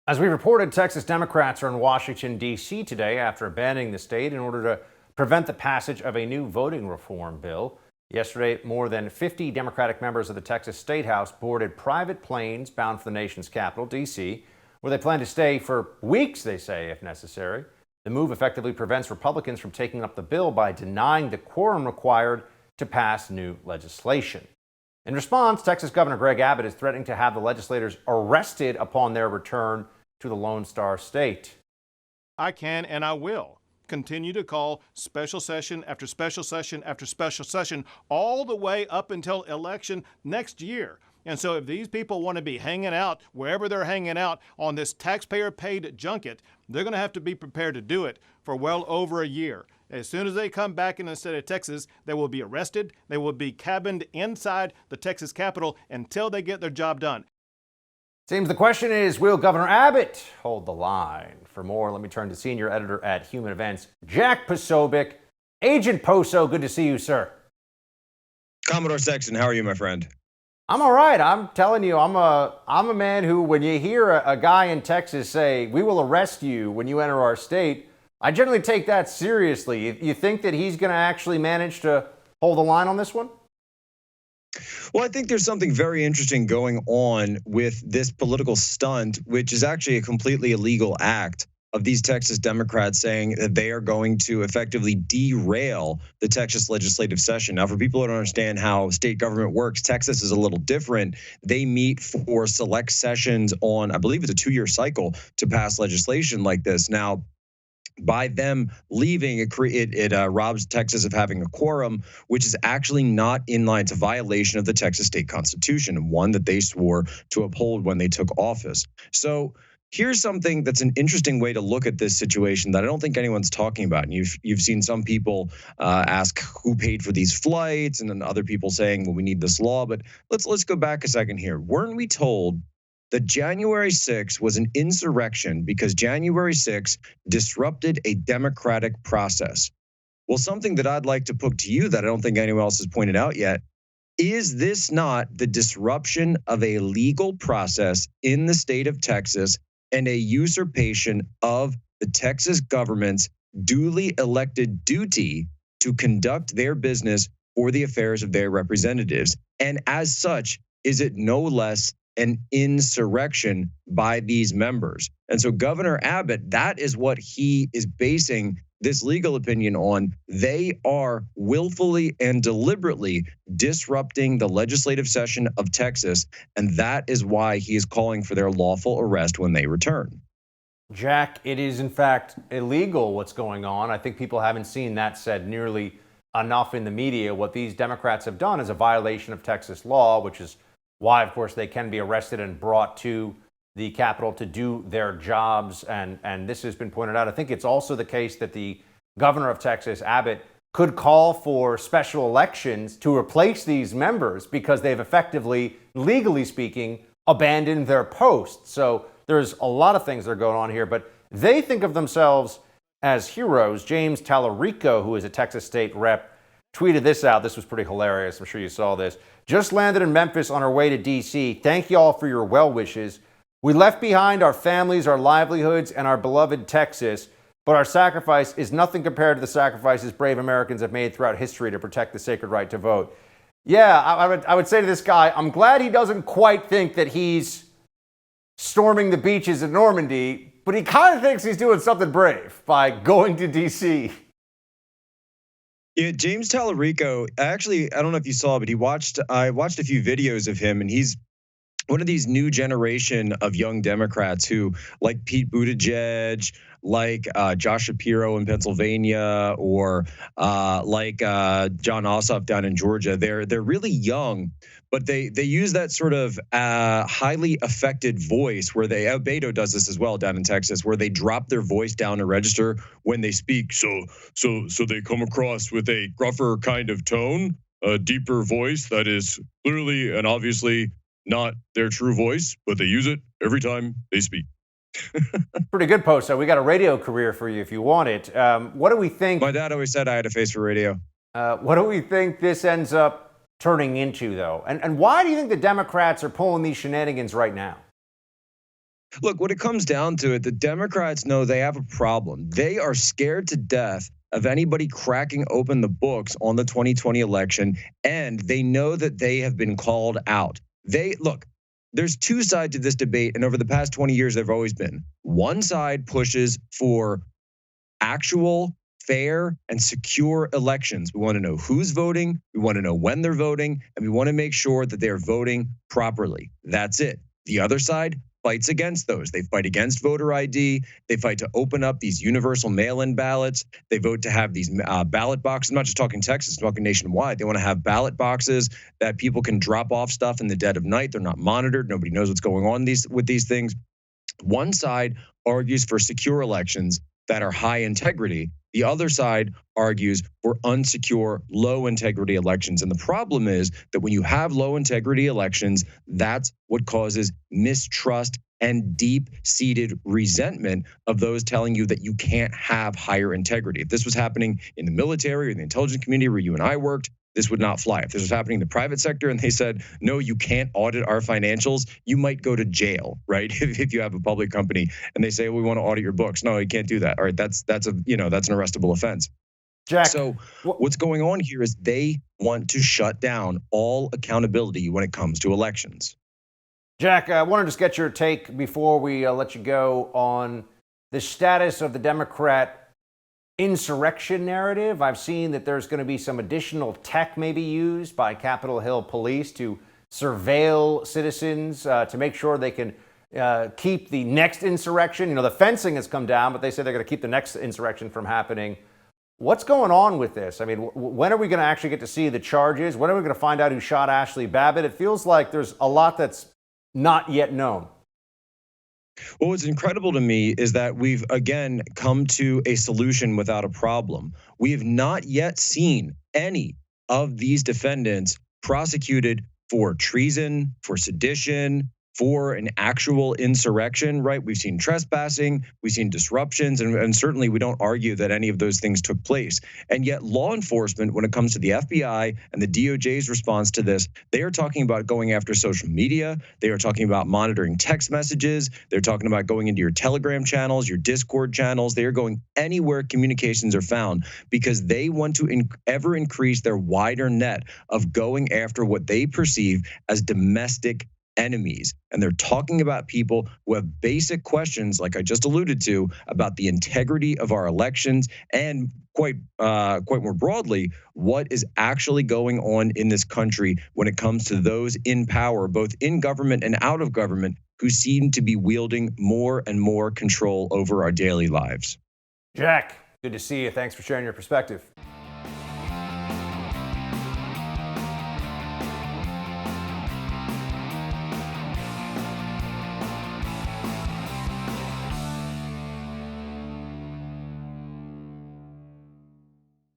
As we reported, Texas Democrats are in Washington, D.C. today after abandoning the state in order to prevent the passage of a new voting reform bill. Yesterday, more than 50 Democratic members of the Texas State House boarded private planes bound for the nation's capital, D.C., where they plan to stay for weeks, they say, if necessary. The move effectively prevents Republicans from taking up the bill by denying the quorum required to pass new legislation. In response, Texas Governor Greg Abbott is threatening to have the legislators arrested upon their return to the Lone Star State. I can and I will continue to call special session after special session after special session all the way up until election next year. And so if these people want to be hanging out wherever they're hanging out on this taxpayer-paid junket, they're going to have to be prepared to do it for well over a year. As soon as they come back in the state of Texas, they will be arrested. They will be cabined inside the Texas Capitol until they get their job done. Seems the question is, will Governor Abbott hold the line? For more, let me turn to senior editor at Human Events, Jack Posobiec. Agent Poso, good to see you, sir. Commodore Sexton, how are you, my friend? I'm all right. I'm telling you, I'm a man who, when you hear a guy in Texas say, we will arrest you when you enter our state, I generally take that seriously. You think that he's going to actually manage to hold the line on this one? Well, I think there's something very interesting going on with this political stunt, which is actually a completely illegal act of these Texas Democrats saying that they are going to effectively derail the Texas legislative session. Now, for people who don't understand how state government works, Texas is a little different. They meet for select sessions on, I believe it's a 2-year cycle to pass legislation like this. Now, by them leaving, it robs Texas of having a quorum, which is actually not in line. It's a violation of the Texas state constitution, one that they swore to uphold when they took office. So here's something that's an interesting way to look at this situation that I don't think anyone's talking about. And you've seen some people ask who paid for these flights, and then other people saying, well, we need this law. But let's go back a second here. Weren't we told that January 6th was an insurrection because January 6th disrupted a democratic process? Well, something that I'd like to put to you that I don't think anyone else has pointed out yet, is this not the disruption of a legal process in the state of Texas and a usurpation of the Texas government's duly elected duty to conduct their business for the affairs of their representatives? And as such, is it no less an insurrection by these members? And so Governor Abbott, that is what he is basing this legal opinion on. They are willfully and deliberately disrupting the legislative session of Texas, and that is why he is calling for their lawful arrest when they return. Jack, it is in fact illegal what's going on. I think people haven't seen that said nearly enough in the media. What these Democrats have done is a violation of Texas law, which is why, of course, they can be arrested and brought to the Capitol to do their jobs. And this has been pointed out. I think it's also the case that the governor of Texas, Abbott, could call for special elections to replace these members because they've effectively, legally speaking, abandoned their posts. So there's a lot of things that are going on here, but they think of themselves as heroes. James Tallarico, who is a Texas state rep, tweeted this out. This was pretty hilarious. I'm sure you saw this. Just landed in Memphis on our way to D.C. Thank you all for your well wishes. We left behind our families, our livelihoods, and our beloved Texas, but our sacrifice is nothing compared to the sacrifices brave Americans have made throughout history to protect the sacred right to vote. Yeah, I would say to this guy, I'm glad he doesn't quite think that he's storming the beaches of Normandy, but he kind of thinks he's doing something brave by going to D.C. Yeah, James Tallarico, actually, I don't know if you saw, but I watched a few videos of him, and he's one of these new generation of young Democrats who, like Pete Buttigieg, like Josh Shapiro in Pennsylvania, or like John Ossoff down in Georgia. They're really young, but they use that sort of highly affected voice where Beto does this as well down in Texas, where they drop their voice down to register when they speak. So they come across with a gruffer kind of tone, a deeper voice that is clearly and obviously not their true voice, but they use it every time they speak. Pretty good, Poso. We got a radio career for you if you want it. What do we think? My dad always said I had a face for radio. What do we think this ends up turning into, though? And why do you think the Democrats are pulling these shenanigans right now? Look, when it comes down to it, the Democrats know they have a problem. They are scared to death of anybody cracking open the books on the 2020 election, and they know that they have been called out. There's two sides to this debate, and over the past 20 years, there have always been. One side pushes for actual, fair, and secure elections. We want to know who's voting, we want to know when they're voting, and we want to make sure that they're voting properly. That's it. The other side fights against those. They fight against voter ID. They fight to open up these universal mail-in ballots. They vote to have these ballot boxes. I'm not just talking Texas, I'm talking nationwide. They want to have ballot boxes that people can drop off stuff in the dead of night. They're not monitored. Nobody knows what's going on with these things. One side argues for secure elections that are high integrity. The other side argues for unsecure, low integrity elections. And the problem is that when you have low integrity elections, that's what causes mistrust and deep-seated resentment of those telling you that you can't have higher integrity. If this was happening in the military or in the intelligence community where you and I worked, this would not fly. If this was happening in the private sector and they said, no, you can't audit our financials, you might go to jail, right? If you have a public company and they say, we want to audit your books. No, you can't do that. All right, that's an arrestable offense. Jack, so what's going on here is they want to shut down all accountability when it comes to elections. Jack, I want to just get your take before we let you go on the status of the Democrat insurrection narrative. I've seen that there's going to be some additional tech maybe used by Capitol Hill police to surveil citizens to make sure they can keep the next insurrection. You know, the fencing has come down, but they say they're going to keep the next insurrection from happening. What's going on with this? I mean, when are we going to actually get to see the charges? When are we going to find out who shot Ashley Babbitt? It feels like there's a lot that's not yet known. Well, what's incredible to me is that we've again come to a solution without a problem. We have not yet seen any of these defendants prosecuted for treason, for sedition, for an actual insurrection, right? We've seen trespassing, we've seen disruptions, and certainly we don't argue that any of those things took place. And yet law enforcement, when it comes to the FBI and the DOJ's response to this, they are talking about going after social media. They are talking about monitoring text messages. They're talking about going into your Telegram channels, your Discord channels. They are going anywhere communications are found because they want to ever increase their wider net of going after what they perceive as domestic enemies. And they're talking about people who have basic questions, like I just alluded to, about the integrity of our elections and quite more broadly, what is actually going on in this country when it comes to those in power, both in government and out of government, who seem to be wielding more and more control over our daily lives. Jack, good to see you. Thanks for sharing your perspective.